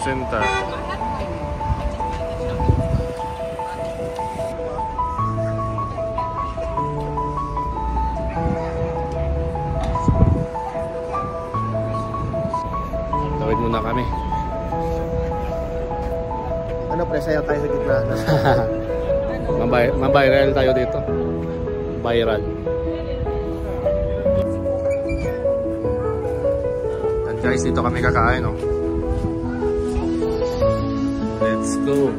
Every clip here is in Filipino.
Center. Tawid muna kami. Ano, presaya tayo sa gitna. Mabiral tayo dito. Viral. And guys, dito kami kakain, no? Let's go.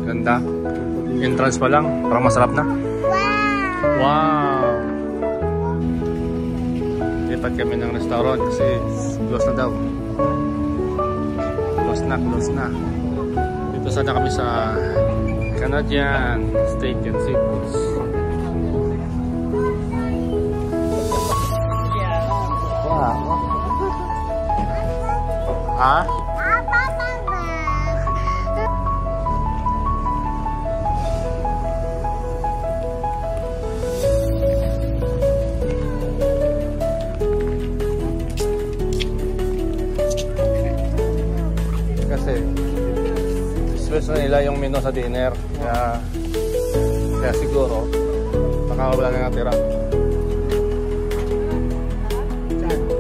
Ganda. Entrance pa lang. Parang masarap na. Wow! Lipat kami ng restaurant kasi close na daw. Close na. Dito sana kami sa Canadian Steak and Seafoods. Wow. Ha? Kasi stress na nila yung menu sa dinner, kaya siguro baka wala na natira.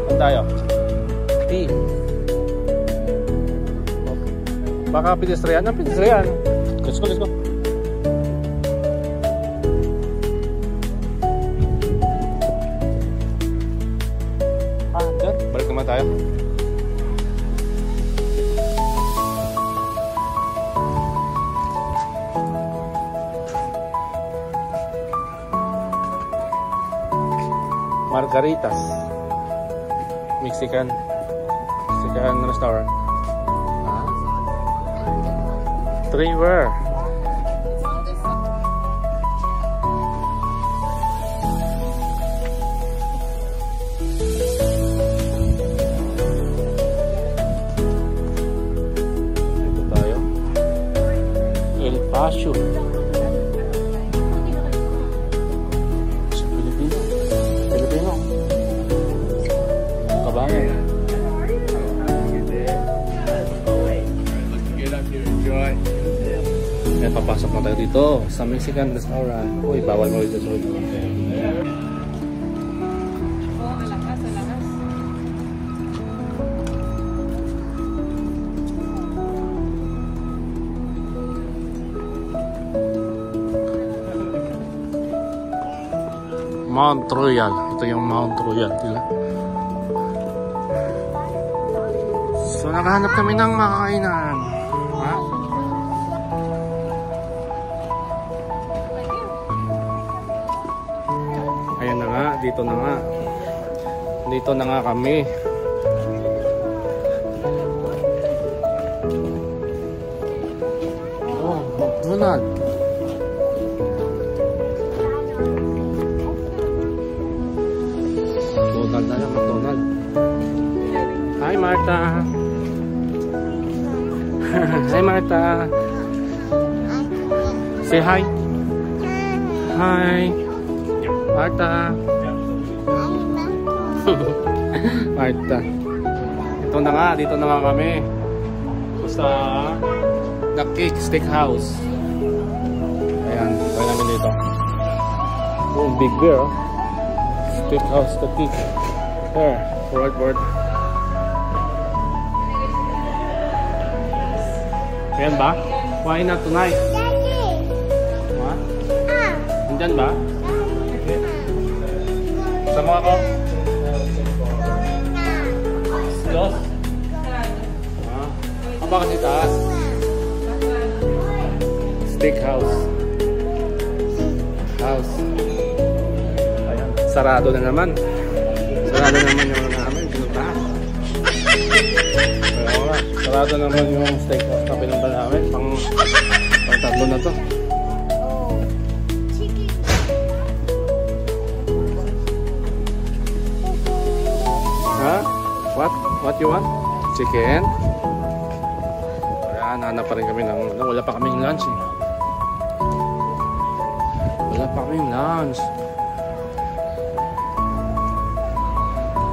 Saan tayo? Tea. Baka pedestrian. Ang pedestrian. Let's go. Dyan. Balik naman tayo. Margaritas, Mexican restaurant. Trevor. Dito tayo. El Paso. Papasok na tayo dito sa Mexican restaurant. Uy, bawal mo dito. Mount Royal. Ito yung Mount Royal. So, nakahanap kami ng makakainan. Ayan na nga, dito na nga kami. Oh, McDonald. McDonald. Hi Martha. Hi Martha. Say hi. Hi. Martha. Martha. Ito na nga, dito na nga kami. Sa The Cake Steakhouse. Ayan, kaya namin dito. Oh, big beer. Steakhouse, The Cake. There, forward. Ayan ba? Why not tonight? What? Nandyan ba? Sama ako? Dos? Apa kasi taas? Steakhouse. Ayan. Sarado na naman. Sarado naman yung namin. Pinuntahan. Sarado naman yung steakhouse na pinunta namin. Pang tatlo na to. What you want? Chicken? Ayan, hanap pa rin kami ng... Wala pa kaming lunch eh.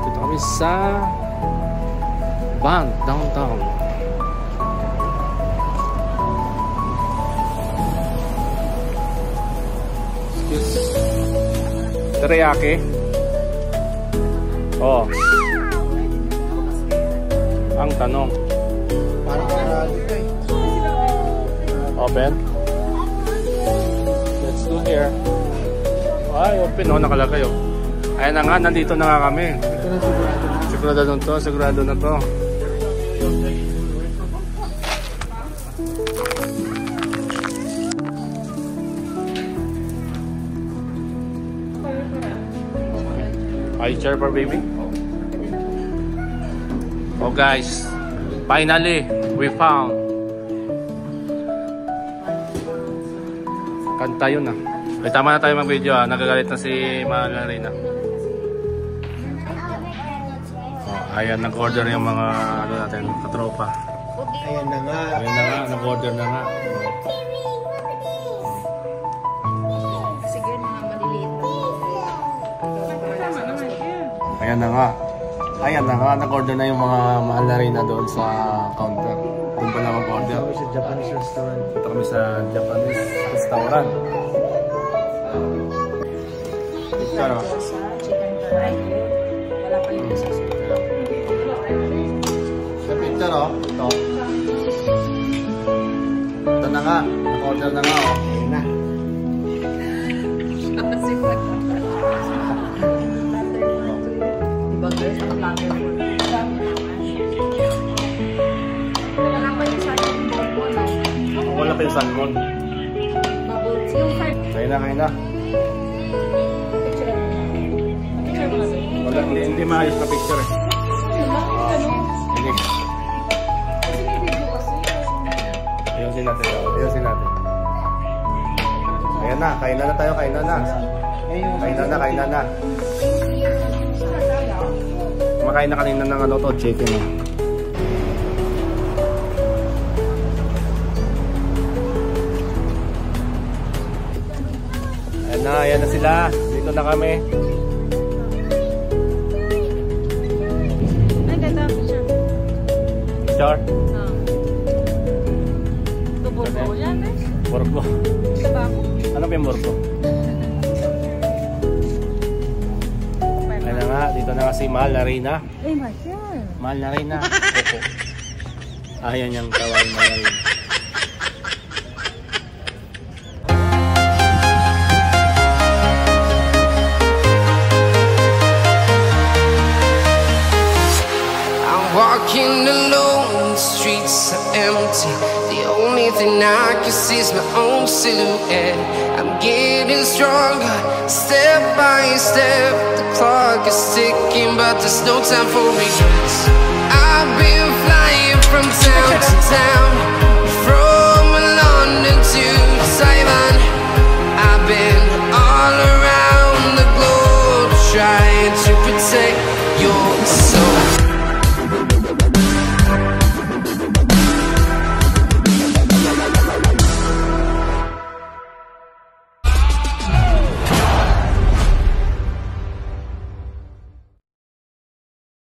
Dito kami sa Band downtown. Excuse. Teriyaki. Oh. Ang tanong. Parang dito eh. Open. Let's do here. Ay, open oh, nakalagay oh. Ayan na nga, nandito na nga kami. Ito na sigurado na. Sigurado na to, sigurado na to. High chair for baby. Oh guys, finally we found. Kanta yun ah. Ay, tama na tayo mag-video ah. Nagagalit na si Malarina. Oh, ayan, nag-order yung mga ano natin, katropa. Ayan na nga. Ayan na nga, nag-order na nga. Sige, mga maliliit. Ayan na nga. Ayan na nga, nag-order na yung mga mahal na rin na doon sa counter. Doon pa na mag-order. Kami sa Japanese restaurant. Ito kami sa Japanese restaurant. Picture o. Chicken fry. Wala pa yung isa. Sa picture o. Ito. Ito na nga. Nag-order na nga o. Ayan na. Diba guys, ang lager mo. Wala pa yung sa akin mo, no? Wala pa yung salmon. Bubble tea. Yung fry. Kaya na, kaya na. Picture. Picture mo kasi. Wala, hindi maayos na picture eh. Hindi. Kasi may video kasi. Ayusin natin. Ayusin natin. Ayan na, kainan na tayo, kainan na. Kainan na, kainan na. Kumakain na kanina ng ano to, chicken eh. Ayan na sila. Dito na kami. Ay, ganda ang picture. Picture? Ito burgo yan eh. Burgo. Ito ba ako? Ano ba yung burgo? Ayan na nga, dito na nga si Mahal na Reyna. Ay, my God. Mahal na Reyna. Opo. Ayan yung tawag Mahal na Reyna. Walking alone, the streets are empty. The only thing I can see is my own silhouette. I'm getting stronger, step by step. The clock is ticking, but there's no time for regrets. I've been flying from town to town.